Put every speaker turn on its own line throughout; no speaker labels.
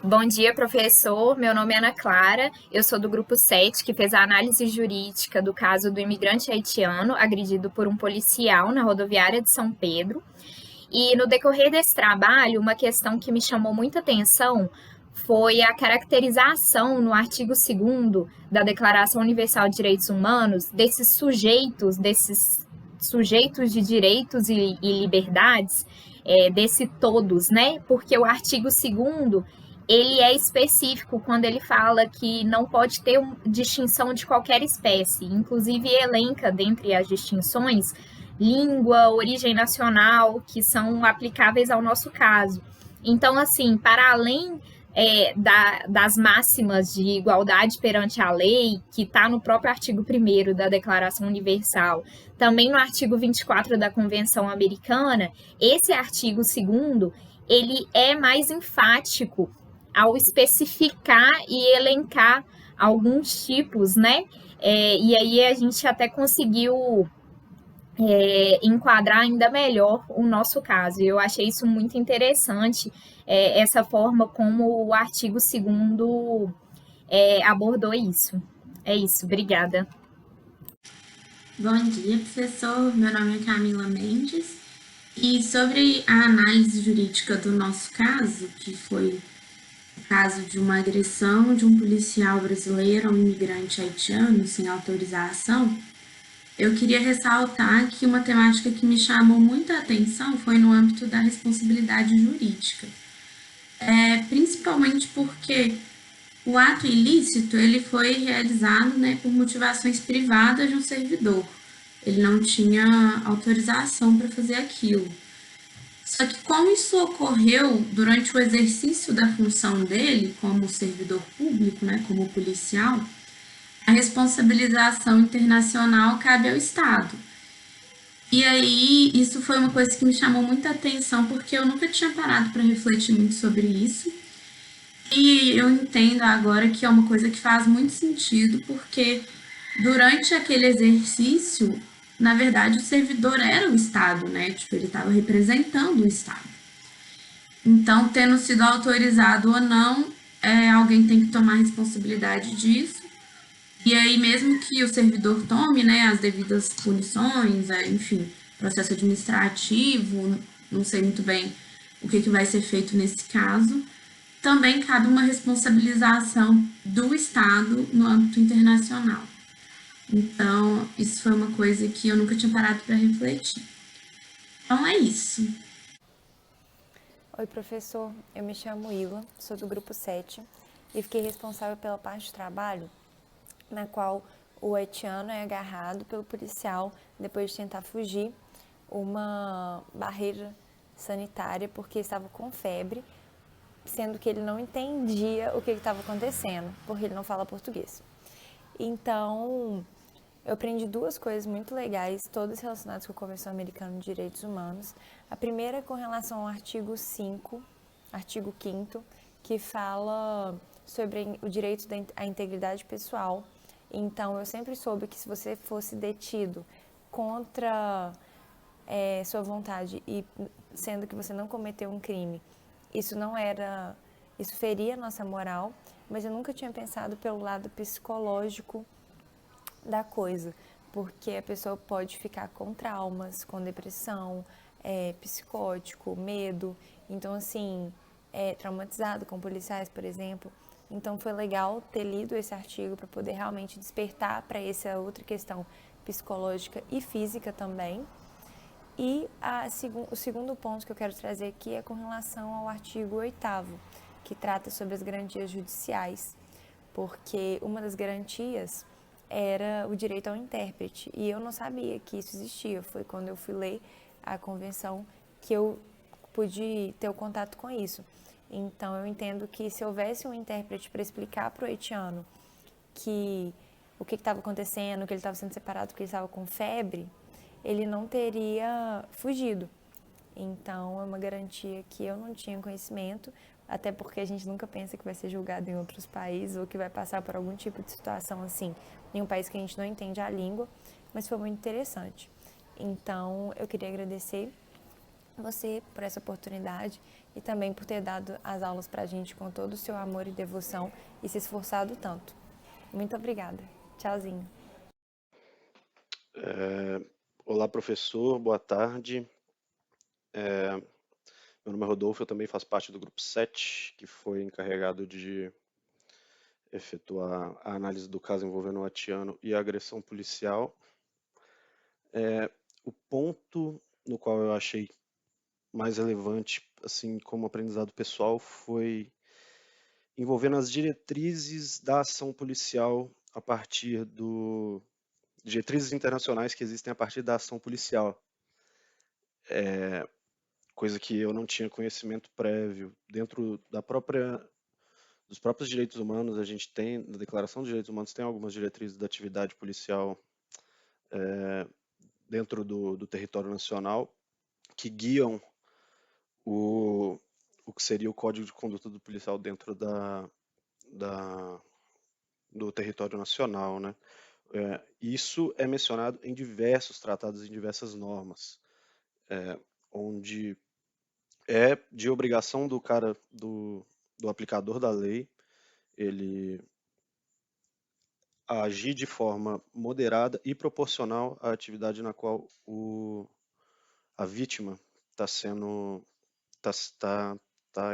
Bom dia, professor. Meu nome é Ana Clara. Eu sou do grupo 7, que fez a análise jurídica do caso do imigrante haitiano agredido por um policial na rodoviária de São Pedro. E no decorrer desse trabalho, uma questão que me chamou muita atenção foi a caracterização no artigo 2º da Declaração Universal de Direitos Humanos desses sujeitos de direitos e liberdades, desse todos, né? Porque o artigo 2º ele é específico quando ele fala que não pode ter distinção de qualquer espécie, inclusive elenca dentre as distinções língua, origem nacional, que são aplicáveis ao nosso caso. Então, assim, para além das máximas de igualdade perante a lei, que está no próprio artigo 1º da Declaração Universal, também no artigo 24 da Convenção Americana, esse artigo 2º, ele é mais enfático ao especificar e elencar alguns tipos, né? E aí a gente até conseguiu enquadrar ainda melhor o nosso caso. Eu achei isso muito interessante, essa forma como o artigo 2º abordou isso. É isso, obrigada.
Bom dia, professor. Meu nome é Camila Mendes. E sobre a análise jurídica do nosso caso, que foi o caso de uma agressão de um policial brasileiro a um imigrante haitiano sem autorização, eu queria ressaltar que uma temática que me chamou muita atenção foi no âmbito da responsabilidade jurídica. Principalmente porque o ato ilícito ele foi realizado, né, por motivações privadas de um servidor. Ele não tinha autorização para fazer aquilo. Só que como isso ocorreu durante o exercício da função dele como servidor público, né, como policial, a responsabilização internacional cabe ao Estado. E aí, isso foi uma coisa que me chamou muita atenção, porque eu nunca tinha parado para refletir muito sobre isso. E eu entendo agora que é uma coisa que faz muito sentido, porque durante aquele exercício, na verdade, o servidor era o Estado, né? Tipo, ele estava representando o Estado. Então, tendo sido autorizado ou não, alguém tem que tomar responsabilidade disso. E aí, mesmo que o servidor tome, né, as devidas punições, enfim, processo administrativo, não sei muito bem o que vai ser feito nesse caso, também cabe uma responsabilização do Estado no âmbito internacional. Então, isso foi uma coisa que eu nunca tinha parado para refletir. Então, é isso.
Oi, professor. Eu me chamo Ila, sou do grupo 7 e fiquei responsável pela parte de trabalho na qual o haitiano é agarrado pelo policial depois de tentar fugir uma barreira sanitária porque estava com febre, sendo que ele não entendia o que estava acontecendo, porque ele não fala português. Então, eu aprendi duas coisas muito legais, todas relacionadas com a Convenção Americana de Direitos Humanos. A primeira é com relação ao artigo 5, artigo 5º, que fala sobre o direito à integridade pessoal. Então, eu sempre soube que se você fosse detido contra sua vontade e sendo que você não cometeu um crime, isso feria a nossa moral, mas eu nunca tinha pensado pelo lado psicológico da coisa, porque a pessoa pode ficar com traumas, com depressão, psicótico, medo, então assim, traumatizado com policiais, por exemplo. Então foi legal ter lido esse artigo para poder realmente despertar para essa outra questão psicológica e física também. E o segundo ponto que eu quero trazer aqui é com relação ao artigo 8º, que trata sobre as garantias judiciais, porque uma das garantias era o direito ao intérprete, e eu não sabia que isso existia. Foi quando eu fui ler a convenção que eu pude ter o contato com isso. Então, eu entendo que se houvesse um intérprete para explicar para o haitiano que o que estava acontecendo, que ele estava sendo separado porque ele estava com febre, ele não teria fugido. Então, é uma garantia que eu não tinha conhecimento, até porque a gente nunca pensa que vai ser julgado em outros países ou que vai passar por algum tipo de situação assim, em um país que a gente não entende a língua, mas foi muito interessante. Então, eu queria agradecer você por essa oportunidade e também por ter dado as aulas pra gente com todo o seu amor e devoção e se esforçado tanto. Muito obrigada. Tchauzinho.
Olá, professor, boa tarde. Meu nome é Rodolfo, eu também faço parte do grupo 7, que foi encarregado de efetuar a análise do caso envolvendo o Atiano e a agressão policial. O ponto no qual eu achei mais relevante, assim como aprendizado pessoal, foi envolvendo as diretrizes da ação policial a partir diretrizes internacionais que existem a partir da ação policial. Coisa que eu não tinha conhecimento prévio. Dentro dos próprios direitos humanos, a gente tem, na Declaração dos Direitos Humanos, tem algumas diretrizes da atividade policial dentro do território nacional que guiam o que seria o código de conduta do policial dentro do território nacional, né? Isso é mencionado em diversos tratados, em diversas normas, onde é de obrigação do cara, do aplicador da lei, ele agir de forma moderada e proporcional à atividade na qual a vítima está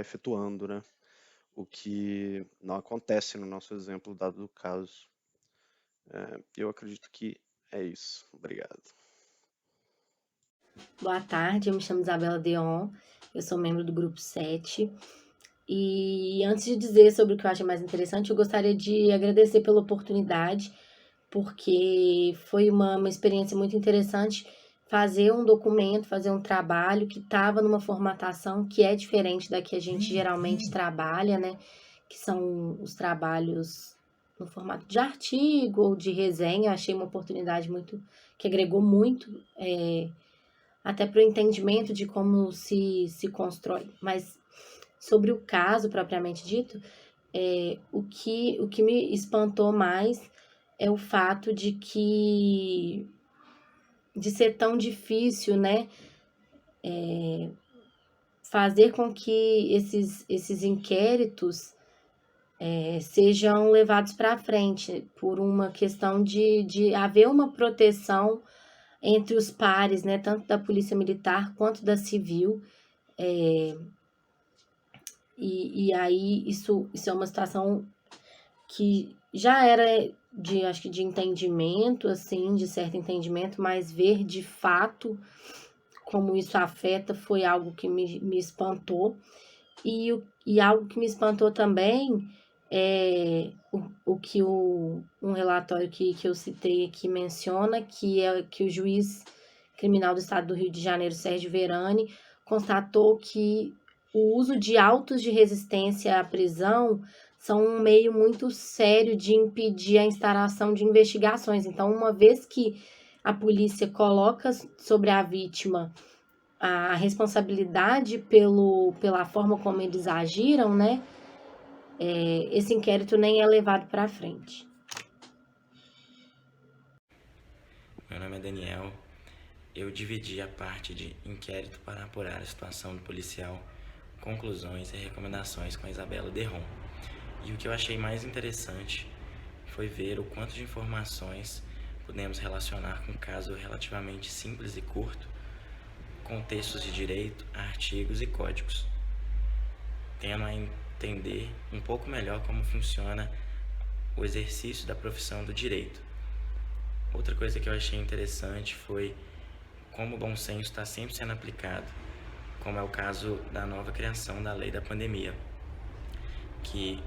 efetuando, né? O que não acontece no nosso exemplo dado do caso. Eu acredito que é isso. Obrigado.
Boa tarde, eu me chamo Isabela Deon, eu sou membro do grupo 7. E antes de dizer sobre o que eu achei mais interessante, eu gostaria de agradecer pela oportunidade, porque foi uma experiência muito interessante fazer um documento, fazer um trabalho que estava numa formatação que é diferente da que a gente geralmente trabalha, né? Que são os trabalhos no formato de artigo ou de resenha. Eu achei uma oportunidade que agregou muito, até para o entendimento de como se constrói. Mas sobre o caso propriamente dito, o que me espantou mais é o fato de ser tão difícil, né, fazer com que esses inquéritos sejam levados para frente por uma questão de haver uma proteção entre os pares, né, tanto da polícia militar quanto da civil. E aí isso é uma situação que já era acho que de entendimento, assim, de certo entendimento, mas ver de fato como isso afeta foi algo que me espantou. E algo que me espantou também é o que um relatório que eu citei aqui menciona, que é que o juiz criminal do estado do Rio de Janeiro, Sérgio Verani, constatou que o uso de autos de resistência à prisão são um meio muito sério de impedir a instauração de investigações. Então, uma vez que a polícia coloca sobre a vítima a responsabilidade pela forma como eles agiram, né? Esse inquérito nem é levado para frente.
Meu nome é Daniel. Eu dividi a parte de inquérito para apurar a situação do policial, conclusões e recomendações com a Isabela Derron. E o que eu achei mais interessante foi ver o quanto de informações pudemos relacionar com um caso relativamente simples e curto, com textos de direito, artigos e códigos, tendo a entender um pouco melhor como funciona o exercício da profissão do direito. Outra coisa que eu achei interessante foi como o bom senso está sempre sendo aplicado, como é o caso da nova criação da lei da pandemia, que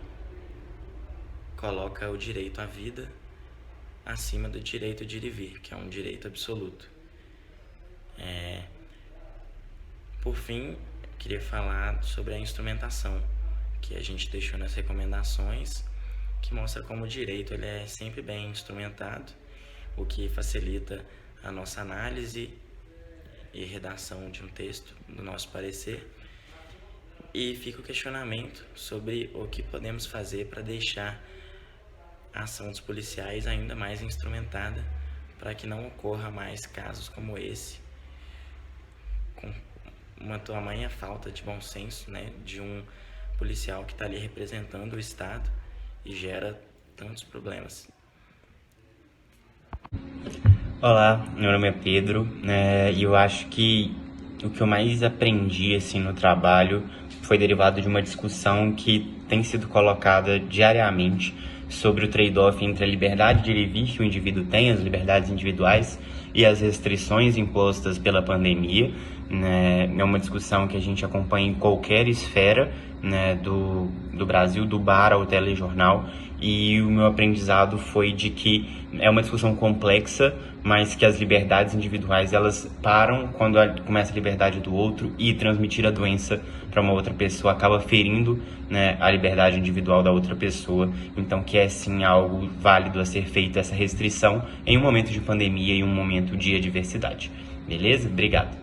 coloca o direito à vida acima do direito de ir e vir, que é um direito absoluto. Por fim, queria falar sobre a instrumentação, que a gente deixou nas recomendações, que mostra como o direito ele é sempre bem instrumentado, o que facilita a nossa análise e redação de um texto, do nosso parecer. E fica o questionamento sobre o que podemos fazer para deixar a ação dos policiais ainda mais instrumentada, para que não ocorra mais casos como esse, com uma tamanha falta de bom senso, né, de um policial que está ali representando o Estado e gera tantos problemas.
Olá, meu nome é Pedro, e eu acho que o que eu mais aprendi assim, no trabalho foi derivado de uma discussão que tem sido colocada diariamente sobre o trade-off entre a liberdade de ir e vir que o indivíduo tem, as liberdades individuais e as restrições impostas pela pandemia. É uma discussão que a gente acompanha em qualquer esfera, né, do Brasil, do bar ao telejornal, e o meu aprendizado foi de que é uma discussão complexa, mas que as liberdades individuais elas param quando começa a liberdade do outro, e transmitir a doença para uma outra pessoa acaba ferindo, né, a liberdade individual da outra pessoa. Então que é sim algo válido a ser feito, essa restrição em um momento de pandemia e um momento de adversidade. Beleza? Obrigado.